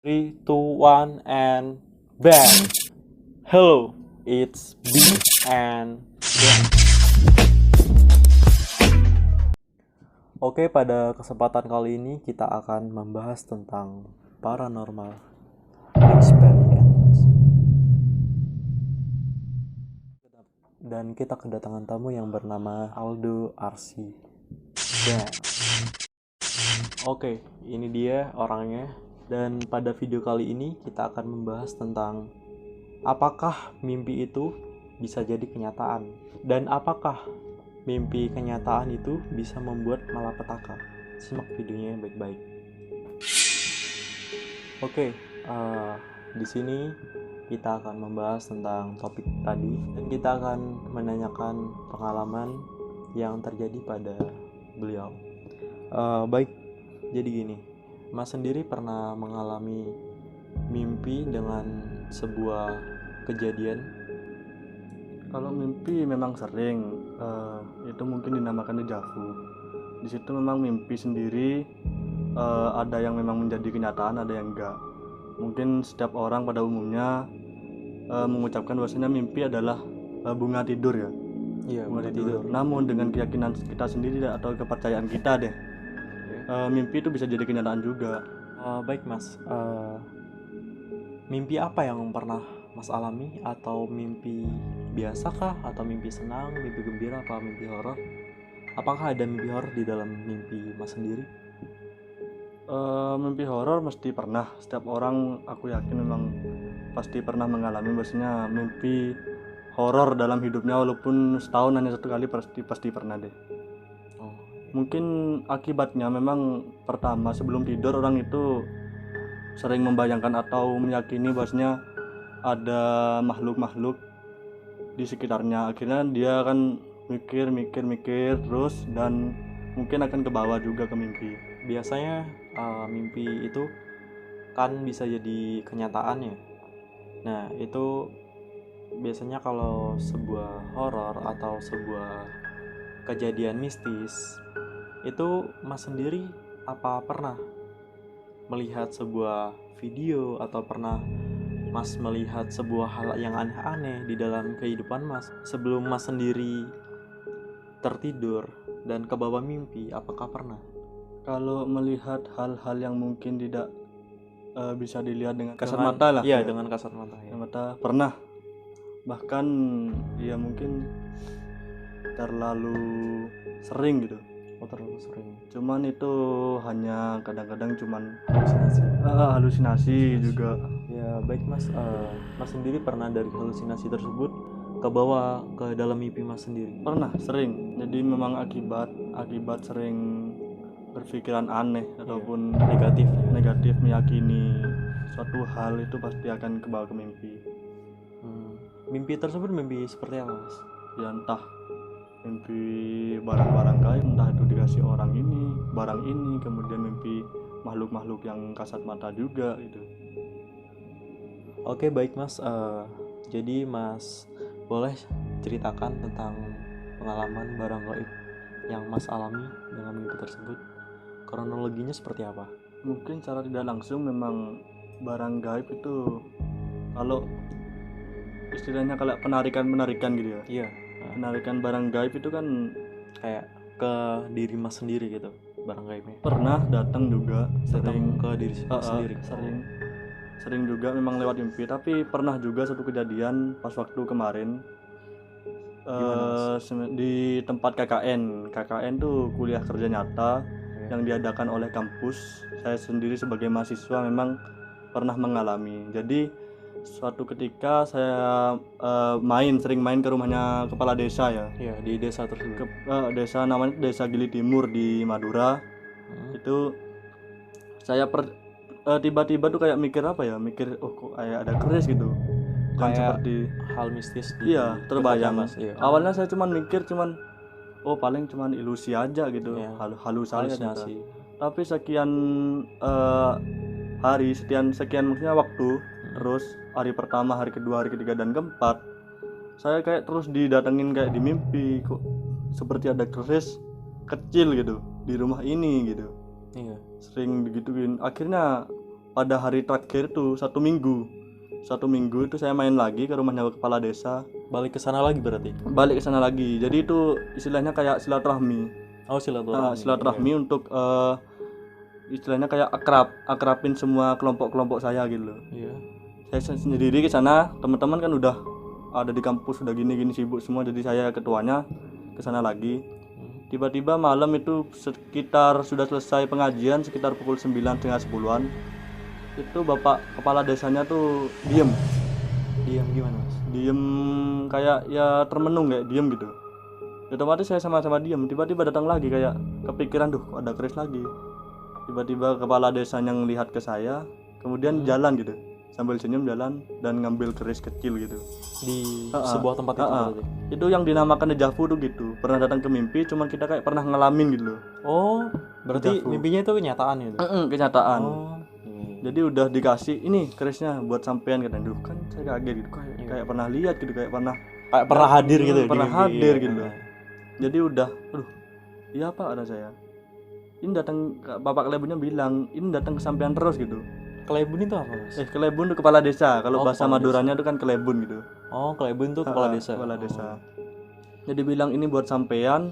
3, 2, 1, and bam! Hello, it's B and bam. Oke, pada kesempatan kali ini kita akan membahas tentang paranormal experience. Dan kita kedatangan tamu yang bernama Aldo Arsi. Bam. Oke, ini dia orangnya. Dan pada video kali ini kita akan membahas tentang apakah mimpi itu bisa jadi kenyataan, dan apakah mimpi kenyataan itu bisa membuat malapetaka. Simak videonya baik-baik. Oke, di sini kita akan membahas tentang topik tadi, dan kita akan menanyakan pengalaman yang terjadi pada beliau. Baik, jadi gini, Mas sendiri pernah mengalami mimpi dengan sebuah kejadian? Kalau mimpi memang sering, itu mungkin dinamakan dejavu. Di situ memang mimpi sendiri ada yang memang menjadi kenyataan, ada yang enggak. Mungkin setiap orang pada umumnya mengucapkan bahwasanya mimpi adalah bunga tidur ya. Iya, Bunga tidur. Namun dengan keyakinan kita sendiri atau kepercayaan kita deh, mimpi itu bisa jadi kenyataan juga. Baik Mas, mimpi apa yang pernah Mas alami? Atau mimpi biasa kah? Atau mimpi senang, mimpi gembira, apa mimpi horor? Apakah ada mimpi horor di dalam mimpi Mas sendiri? Mimpi horor mesti pernah. Setiap orang aku yakin memang pasti pernah mengalami bahwasanya mimpi horor dalam hidupnya, walaupun setahun hanya satu kali pasti pernah deh. Oh, Mungkin akibatnya memang pertama sebelum tidur orang itu sering membayangkan atau meyakini bahwasanya ada makhluk-makhluk di sekitarnya. Akhirnya dia akan mikir terus dan mungkin akan ke bawah juga ke mimpi. biasanya mimpi itu kan bisa jadi kenyataan ya. Nah, itu biasanya kalau sebuah horor atau sebuah kejadian mistis, itu Mas sendiri apa pernah melihat sebuah video atau pernah Mas melihat sebuah hal yang aneh-aneh di dalam kehidupan Mas sebelum Mas sendiri tertidur dan ke bawah mimpi? Apakah pernah? Kalau melihat hal-hal yang mungkin tidak bisa dilihat dengan kasat mata lah Iya, ya. dengan kasat mata ya. Kasat mata pernah, bahkan ya mungkin terlalu sering gitu. Oh, terlalu sering. Cuman itu hanya kadang-kadang cuman Halusinasi. halusinasi juga. Ya, baik Mas. Mas sendiri pernah dari halusinasi tersebut ke bawah ke dalam mimpi Mas sendiri? Pernah, sering. Jadi memang akibat sering berpikiran aneh ataupun negatif meyakini suatu hal itu pasti akan ke bawah ke mimpi. Mimpi tersebut mimpi seperti apa Mas? Ya entah mimpi barang-barang gaib, entah itu dikasih orang ini, barang ini, kemudian mimpi makhluk-makhluk yang kasat mata juga gitu. Oke, baik Mas. Jadi Mas boleh ceritakan tentang pengalaman barang gaib yang Mas alami dengan mimpi tersebut? Kronologinya seperti apa? Mungkin secara tidak langsung memang barang gaib itu, kalau istilahnya kalau penarikan gitu ya. Iya, Penarikan barang gaib itu kan kayak ke diri Mas sendiri gitu, barang gaibnya. pernah datang juga, Datang ke diri Mas sendiri. sering juga memang lewat mimpi. Tapi pernah juga satu kejadian pas waktu kemarin, di tempat KKN tuh kuliah kerja nyata yang diadakan oleh kampus. Saya sendiri sebagai mahasiswa memang pernah mengalami. Jadi suatu ketika saya sering main ke rumahnya kepala desa ya. Iya, di desa tersebut. Desa namanya Desa Gili Timur di Madura. Itu saya tiba-tiba tuh kayak mikir oh kok kayak ada keris gitu. Dan Kayak seperti hal mistis di terbayang. Mas. Iya. Awalnya saya mikir oh paling cuman ilusi aja gitu, Iya. halusinasi. Tapi sekian hari, sekian maksudnya waktu, terus hari pertama, hari kedua, hari ketiga dan keempat, saya kayak terus didatengin kayak di mimpi, kok seperti ada keris kecil gitu di rumah ini gitu. Iya. Sering digituin. Akhirnya pada hari terakhir tuh satu minggu itu saya main lagi ke rumahnya kepala desa, Balik ke sana lagi berarti. balik ke sana lagi. Jadi itu istilahnya kayak silaturahmi. Oh, silaturahmi. Silaturahmi untuk istilahnya kayak akrabin semua kelompok saya gitu loh. Iya. Saya sendiri ke sana, teman-teman kan udah ada di kampus, udah gini sibuk semua, jadi saya ketuanya ke sana lagi. Tiba-tiba malam itu sekitar sudah selesai pengajian sekitar pukul 9:30-10-an. Itu bapak kepala desanya tuh diem Gimana Mas? diem kayak ya termenung, kayak diem gitu. Otomatis saya sama-sama diem. Tiba-tiba datang lagi, kayak kepikiran, duh kok ada keris lagi. Tiba-tiba kepala desanya ngelihat ke saya, kemudian jalan gitu, sambil senyum jalan dan ngambil keris kecil gitu Di sebuah tempat itu berarti. Itu yang dinamakan dejavu tuh gitu. Pernah datang ke mimpi, cuman kita kayak pernah ngalamin gitu loh. Oh, berarti Dejavu. mimpinya itu kenyataan itu. Kenyataan. Oh. Jadi udah dikasih ini kerisnya buat sampean, katanya. Duh kan saya kaget gitu, kayak pernah lihat gitu, kayak pernah hadir gitu. pernah di mimpi, hadir iya. gitu loh. Jadi udah, aduh, iya Pak, ada saya. Ini datang, bapak Kelebunnya bilang, ini datang ke sampean terus gitu. Kelebun itu apa Mas? Kelebun itu kepala desa. Kalau Oh, bahasa kepala Maduranya itu kan kelebun gitu. Oh, Kelebun itu kepala desa. Kepala desa. Jadi bilang ini buat sampean,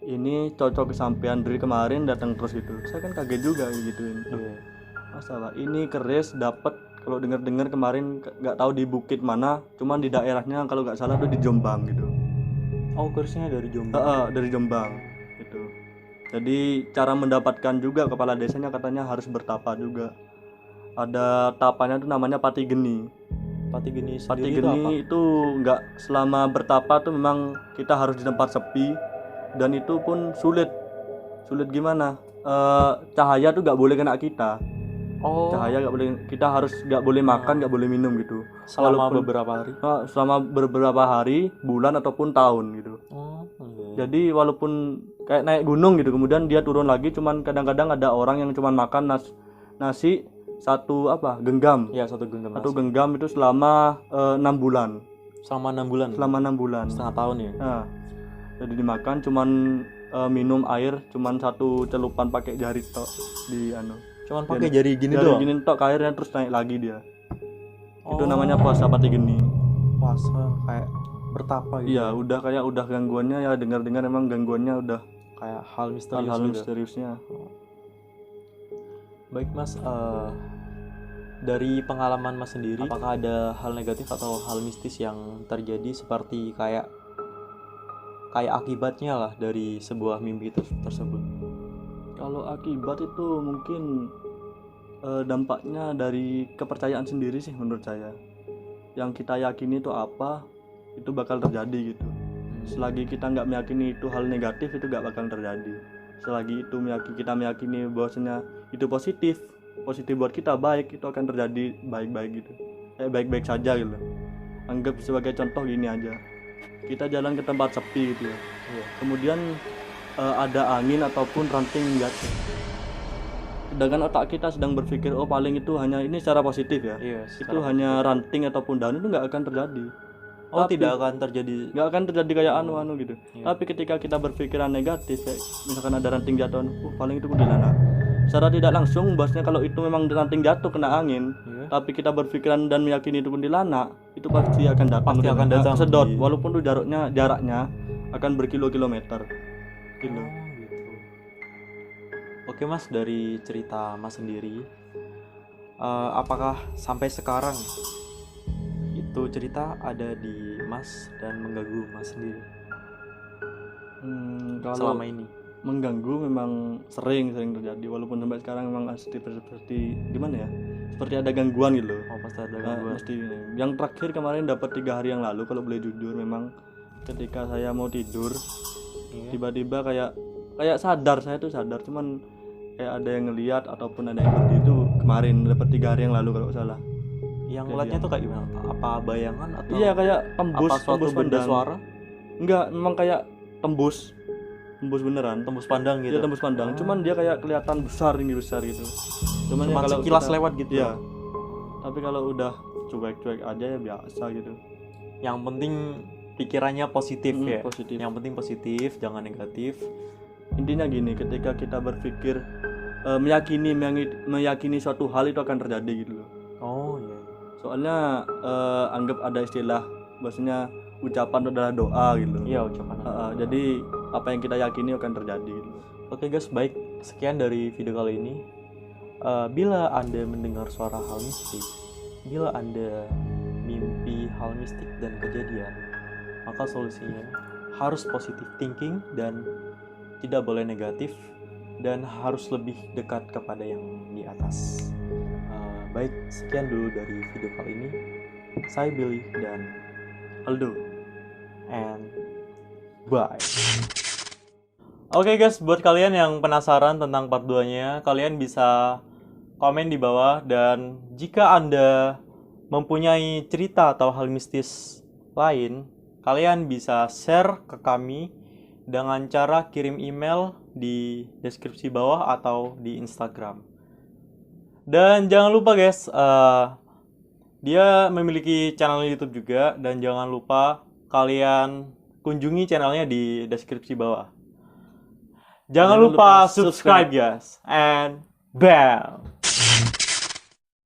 ini cocok ke sampean dari kemarin datang terus gitu. Saya kan kaget juga gituin. Iya. Masalah ini keris dapat, kalau dengar kemarin nggak tahu di bukit mana, cuman di daerahnya kalau nggak salah tuh di Jombang gitu. Oh, kerisnya dari Jombang. Dari Jombang gitu. Jadi cara mendapatkan juga kepala desanya katanya harus bertapa juga. Ada tapanya tuh namanya pati geni. Pati geni Pati sendiri itu apa? geni itu nggak selama bertapa tuh memang kita harus di tempat sepi, dan itu pun sulit gimana? Cahaya tuh nggak boleh kena kita. Oh, Cahaya nggak boleh, kita harus nggak boleh makan, nggak boleh minum gitu. selama Walaupun- beberapa hari. Selama beberapa hari, bulan ataupun tahun gitu. Oh, iya. Jadi walaupun kayak naik gunung gitu, kemudian dia turun lagi, cuman kadang-kadang ada orang yang cuman makan nasi satu genggam. Ya, satu genggam Satu nasi. genggam itu selama 6 bulan. Selama 6 bulan. Selama 6 bulan. Setengah tahun ya. Nah, jadi dimakan cuman minum air cuman satu celupan pakai jari tok di Cuman pakai jari gini jari doang. gini tok, airnya terus naik lagi dia. Itu Oh, namanya puasa pati geni. puasa kayak bertapa gitu. Iya, udah gangguannya ya, dengar-dengar emang gangguannya udah Kayak hal misterius hal-hal gitu. misteriusnya. Baik Mas, dari pengalaman Mas sendiri, apakah ada hal negatif atau hal mistis yang terjadi seperti kayak akibatnya lah dari sebuah mimpi tersebut? Kalau akibat itu mungkin dampaknya dari kepercayaan sendiri sih menurut saya. Yang kita yakini itu apa, itu bakal terjadi gitu. Selagi kita nggak meyakini itu hal negatif, itu nggak bakal terjadi. Selagi itu kita meyakini bahwasanya itu positif buat kita, baik, itu akan terjadi baik-baik gitu. Baik-baik saja gitu. Anggap sebagai contoh gini aja. Kita jalan ke tempat sepi gitu ya. Kemudian ada angin ataupun ranting jatuh. Sedangkan otak kita sedang berpikir, oh paling itu hanya ini secara positif ya. Iya, Itu hanya ranting ataupun daun, itu nggak akan terjadi. Oh, Tapi- tidak akan terjadi. Nggak akan terjadi kayak anu gitu. Iya. Tapi ketika kita berpikiran negatif, kayak misalkan ada ranting jatuh, paling itu kuntilanak. Secara tidak langsung, bahasanya kalau itu memang ranting jatuh kena angin, Iya. tapi kita berpikiran dan meyakini itu kuntilanak, itu pasti akan datang. Pasti akan datang. Sedot, Iya. walaupun tuh jaraknya akan berkilo-kilometer. Gitu. Oh, gitu. Oke Mas, dari cerita Mas sendiri, apakah sampai sekarang itu cerita ada di Mas dan mengganggu Mas sendiri Kalau selama ini? mengganggu memang sering terjadi, walaupun sampai sekarang memang seperti gimana ya, seperti ada gangguan gitu loh. Oh, pasti ada Nah, gangguan. mesti yang terakhir kemarin dapat 3 hari yang lalu, kalau boleh jujur, memang ketika saya mau tidur Iya. tiba-tiba kayak sadar, saya tuh sadar, cuman kayak ada yang ngelihat ataupun ada yang berdiri itu kemarin dapat 3 hari yang lalu kalau nggak salah. Yang ngeliatnya tuh kayak gimana? Apa bayangan atau Iya, kayak tembus apa suatu benda pandang. suara? Enggak, memang kayak tembus beneran. Tembus pandang gitu. Dia tembus pandang, cuman dia kayak kelihatan besar, tinggi besar gitu. Cuman ya Cuma kalau sekilas kita- lewat gitu. Iya. Tapi kalau udah cuek-cuek aja ya biasa gitu. Yang penting pikirannya positif ya. Positif. Yang penting positif, jangan negatif. Intinya gini, ketika kita berpikir meyakini suatu hal itu akan terjadi gitu loh. Oh iya. Soalnya anggap ada istilah bahasanya ucapan itu adalah doa gitu. Iya, ucapan. Jadi apa yang kita yakini akan terjadi gitu. Oke guys, baik, sekian dari video kali ini. Bila Anda mendengar suara hal mistik, bila Anda mimpi hal mistik dan kejadian, maka solusinya harus positive thinking dan tidak boleh negatif, dan harus lebih dekat kepada yang di atas. Baik, sekian dulu dari video kali ini. Saya Billy dan Aldo, and bye. Oke guys, buat kalian yang penasaran tentang part 2-nya, kalian bisa komen di bawah, dan jika Anda mempunyai cerita atau hal mistis lain, kalian bisa share ke kami dengan cara kirim email di deskripsi bawah atau di Instagram. Dan jangan lupa guys, dia memiliki channel YouTube juga, dan jangan lupa kalian kunjungi channelnya di deskripsi bawah. Jangan lupa subscribe guys, and bam.